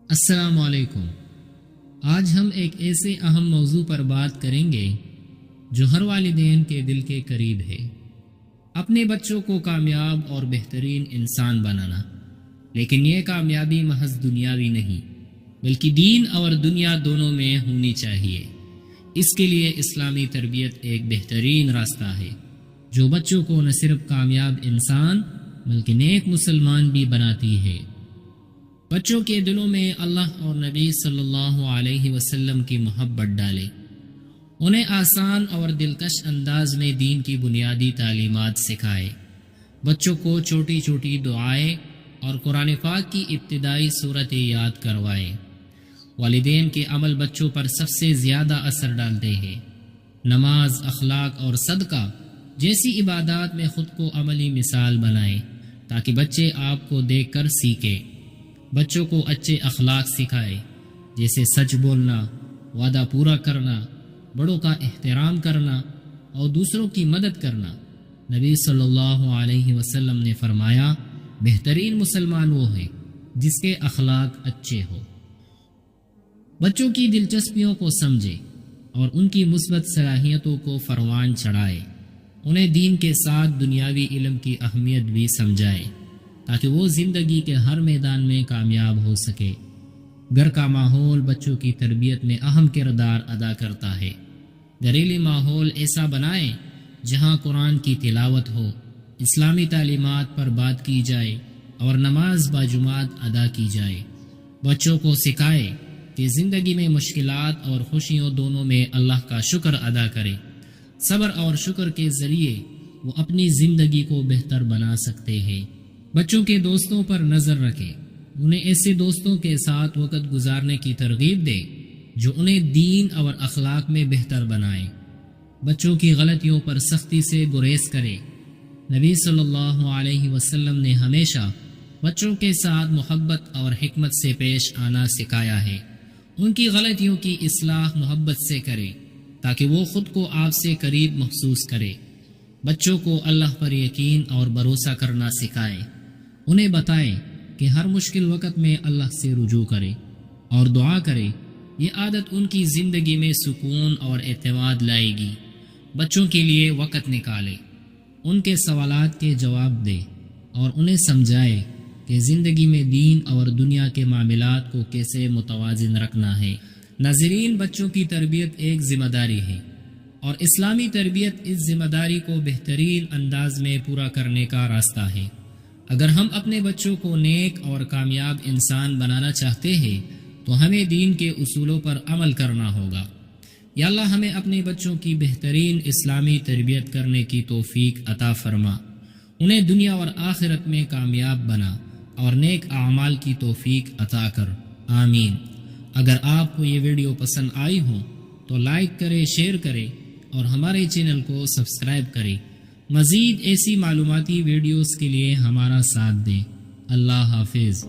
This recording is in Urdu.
السلام علیکم۔ آج ہم ایک ایسے اہم موضوع پر بات کریں گے جو ہر والدین کے دل کے قریب ہے، اپنے بچوں کو کامیاب اور بہترین انسان بنانا۔ لیکن یہ کامیابی محض دنیاوی نہیں بلکہ دین اور دنیا دونوں میں ہونی چاہیے۔ اس کے لیے اسلامی تربیت ایک بہترین راستہ ہے جو بچوں کو نہ صرف کامیاب انسان بلکہ نیک مسلمان بھی بناتی ہے۔ بچوں کے دلوں میں اللہ اور نبی صلی اللہ علیہ وسلم کی محبت ڈالے، انہیں آسان اور دلکش انداز میں دین کی بنیادی تعلیمات سکھائے۔ بچوں کو چھوٹی چھوٹی دعائیں اور قرآن پاک کی ابتدائی صورتیں یاد کروائے۔ والدین کے عمل بچوں پر سب سے زیادہ اثر ڈالتے ہیں۔ نماز، اخلاق اور صدقہ جیسی عبادات میں خود کو عملی مثال بنائیں تاکہ بچے آپ کو دیکھ کر سیکھیں۔ بچوں کو اچھے اخلاق سکھائے جیسے سچ بولنا، وعدہ پورا کرنا، بڑوں کا احترام کرنا اور دوسروں کی مدد کرنا۔ نبی صلی اللہ علیہ وسلم نے فرمایا، بہترین مسلمان وہ ہے جس کے اخلاق اچھے ہو۔ بچوں کی دلچسپیوں کو سمجھے اور ان کی مثبت صلاحیتوں کو پروان چڑھائے۔ انہیں دین کے ساتھ دنیاوی علم کی اہمیت بھی سمجھائے تاکہ وہ زندگی کے ہر میدان میں کامیاب ہو سکے۔ گھر کا ماحول بچوں کی تربیت میں اہم کردار ادا کرتا ہے۔ گھریلو ماحول ایسا بنائیں جہاں قرآن کی تلاوت ہو، اسلامی تعلیمات پر بات کی جائے اور نماز باجماعت ادا کی جائے۔ بچوں کو سکھائے کہ زندگی میں مشکلات اور خوشیوں دونوں میں اللہ کا شکر ادا کرے۔ صبر اور شکر کے ذریعے وہ اپنی زندگی کو بہتر بنا سکتے ہیں۔ بچوں کے دوستوں پر نظر رکھیں، انہیں ایسے دوستوں کے ساتھ وقت گزارنے کی ترغیب دے جو انہیں دین اور اخلاق میں بہتر بنائیں۔ بچوں کی غلطیوں پر سختی سے گریز کرے۔ نبی صلی اللہ علیہ وسلم نے ہمیشہ بچوں کے ساتھ محبت اور حکمت سے پیش آنا سکھایا ہے۔ ان کی غلطیوں کی اصلاح محبت سے کرے تاکہ وہ خود کو آپ سے قریب محسوس کرے۔ بچوں کو اللہ پر یقین اور بھروسہ کرنا سکھائے۔ انہیں بتائیں کہ ہر مشکل وقت میں اللہ سے رجوع کرے اور دعا کرے۔ یہ عادت ان کی زندگی میں سکون اور اعتماد لائے گی۔ بچوں کے لیے وقت نکالے، ان کے سوالات کے جواب دے اور انہیں سمجھائے کہ زندگی میں دین اور دنیا کے معاملات کو کیسے متوازن رکھنا ہے۔ ناظرین، بچوں کی تربیت ایک ذمہ داری ہے اور اسلامی تربیت اس ذمہ داری کو بہترین انداز میں پورا کرنے کا راستہ ہے۔ اگر ہم اپنے بچوں کو نیک اور کامیاب انسان بنانا چاہتے ہیں تو ہمیں دین کے اصولوں پر عمل کرنا ہوگا۔ یا اللہ ہمیں اپنے بچوں کی بہترین اسلامی تربیت کرنے کی توفیق عطا فرما، انہیں دنیا اور آخرت میں کامیاب بنا اور نیک اعمال کی توفیق عطا کر، آمین۔ اگر آپ کو یہ ویڈیو پسند آئی ہو تو لائک کریں، شیئر کریں اور ہمارے چینل کو سبسکرائب کریں۔ مزید ایسی معلوماتی ویڈیوز کے لیے ہمارا ساتھ دیں۔ اللہ حافظ۔